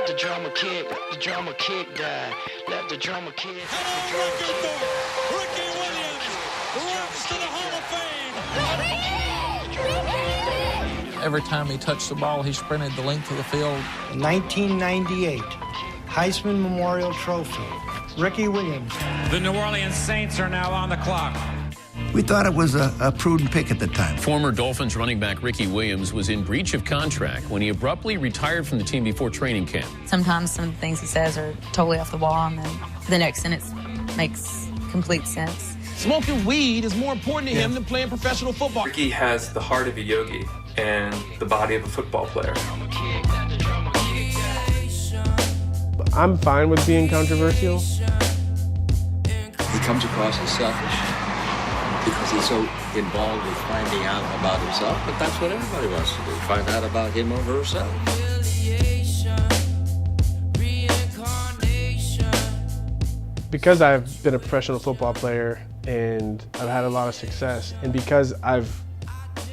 let the drummer kick die. Let the drummer kick. Ricky Williams runs to the Hall of Fame. Every time he touched the ball, he sprinted the length of the field. 1998 Heisman Memorial Trophy. Ricky Williams. The New Orleans Saints are now on the clock. We thought it was a prudent pick at the time. Former Dolphins running back Ricky Williams was in breach of contract when he abruptly retired from the team before training camp. Sometimes some of the things he says are totally off the wall, and then the next sentence makes complete sense. Smoking weed is more important to him than playing professional football. Ricky has the heart of a yogi and the body of a football player. I'm fine with being controversial. He comes across as selfish because he's so involved with finding out about himself, but that's what everybody wants to do, find out about him or herself. Because I've been a professional football player and I've had a lot of success, and because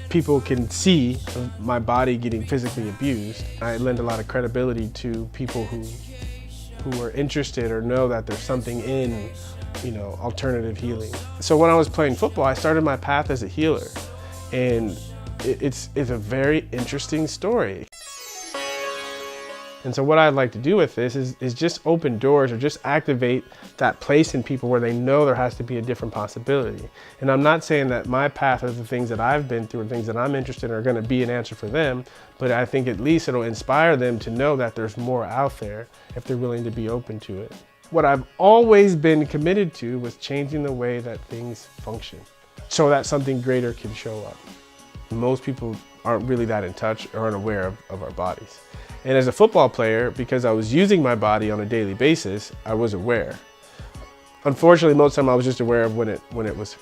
people can see my body getting physically abused, I lend a lot of credibility to people who are interested or know that there's something in, alternative healing. So when I was playing football, I started my path as a healer, and it's a very interesting story. And so what I'd like to do with this is just open doors or just activate that place in people where they know there has to be a different possibility. And I'm not saying that my path or the things that I've been through and things that I'm interested in are going to be an answer for them, but I think at least it'll inspire them to know that there's more out there if they're willing to be open to it. What I've always been committed to was changing the way that things function so that something greater can show up. Most people aren't really that in touch or aren't aware of our bodies. And as a football player, because I was using my body on a daily basis, I was aware. Unfortunately, most of the time I was just aware of when it was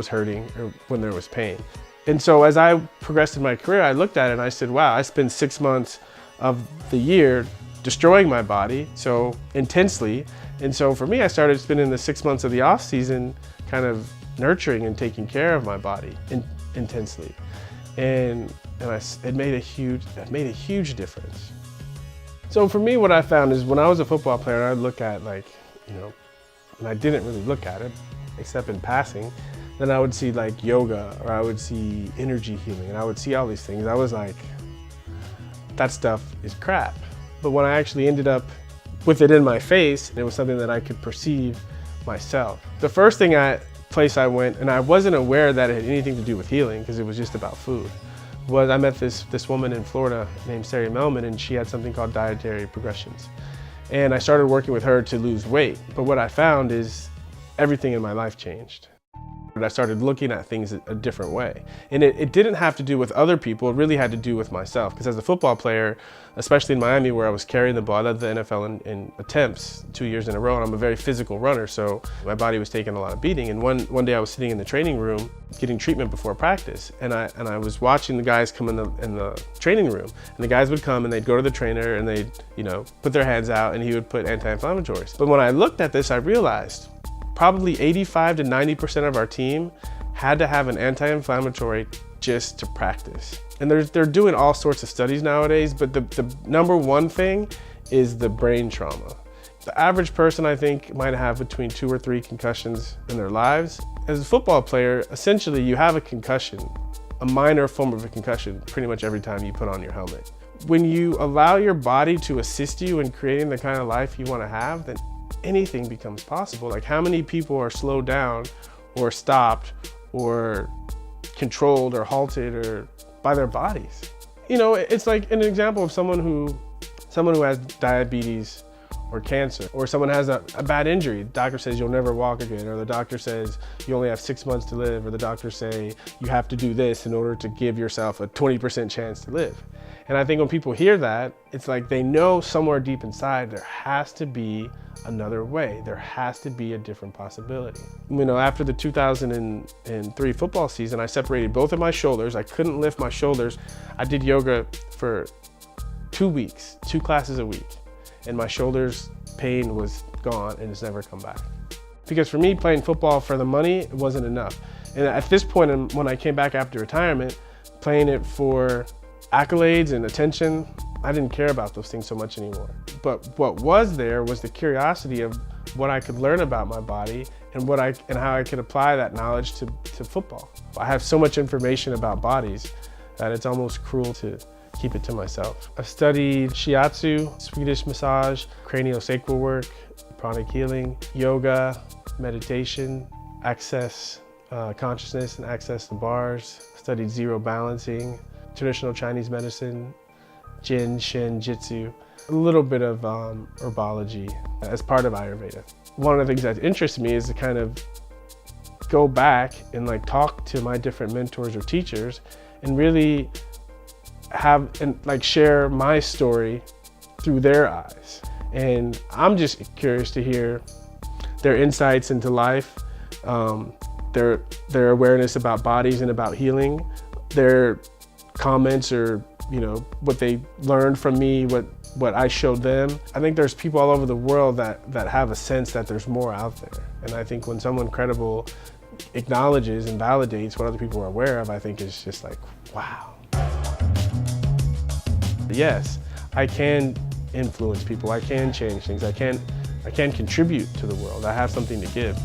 hurting or when there was pain. And so as I progressed in my career, I looked at it and I said, wow, I spend 6 months of the year destroying my body so intensely. And so for me, I started spending the 6 months of the off season kind of nurturing and taking care of my body intensely. And it made a huge difference. So for me, what I found is when I was a football player, I'd look at and I didn't really look at it except in passing. Then I would see like yoga, or I would see energy healing, and I would see all these things. I was like, that stuff is crap. But when I actually ended up with it in my face, it was something that I could perceive myself. The first place I went, and I wasn't aware that it had anything to do with healing because it was just about food, was I met this woman in Florida named Sarah Melman, and she had something called dietary progressions. And I started working with her to lose weight. But what I found is everything in my life changed. I started looking at things a different way. And it didn't have to do with other people, it really had to do with myself. Because as a football player, especially in Miami where I was carrying the ball, I led the NFL in attempts 2 years in a row, and I'm a very physical runner, so my body was taking a lot of beating. And one day I was sitting in the training room getting treatment before practice, and I was watching the guys come in the training room, and the guys would come and they'd go to the trainer and they'd put their hands out and he would put anti-inflammatories. But when I looked at this, I realized probably 85 to 90% of our team had to have an anti-inflammatory just to practice. And they're doing all sorts of studies nowadays, but the number one thing is the brain trauma. The average person, I think, might have between 2 or 3 concussions in their lives. As a football player, essentially you have a concussion, a minor form of a concussion, pretty much every time you put on your helmet. When you allow your body to assist you in creating the kind of life you want to have, then anything becomes possible. Like, how many people are slowed down or stopped or controlled or halted or by their bodies? It's like an example of someone who has diabetes or cancer, or someone has a bad injury. The doctor says you'll never walk again, or the doctor says you only have 6 months to live, or the doctor say you have to do this in order to give yourself a 20% chance to live. And I think when people hear that, it's like they know somewhere deep inside there has to be another way. There has to be a different possibility. After the 2003 football season, I separated both of my shoulders. I couldn't lift my shoulders. I did yoga for 2 weeks, 2 classes a week, and my shoulders pain was gone and it's never come back. Because for me, playing football for the money, it wasn't enough. And at this point, when I came back after retirement, playing it for accolades and attention, I didn't care about those things so much anymore. But what was there was the curiosity of what I could learn about my body and how I could apply that knowledge to football. I have so much information about bodies that it's almost cruel to keep it to myself. I've studied shiatsu, Swedish massage, craniosacral work, pranic healing, yoga, meditation, access consciousness and access to bars. Studied zero balancing, traditional Chinese medicine, Jin, Shin, Jitsu, a little bit of herbology as part of Ayurveda. One of the things that interests me is to kind of go back and like talk to my different mentors or teachers and really have and like share my story through their eyes. And I'm just curious to hear their insights into life, their awareness about bodies and about healing, their comments or what they learned from me, what I showed them. I think there's people all over the world that have a sense that there's more out there. And I think when someone credible acknowledges and validates what other people are aware of, I think it's just like, wow. Yes, I can influence people, I can change things, I can contribute to the world, I have something to give.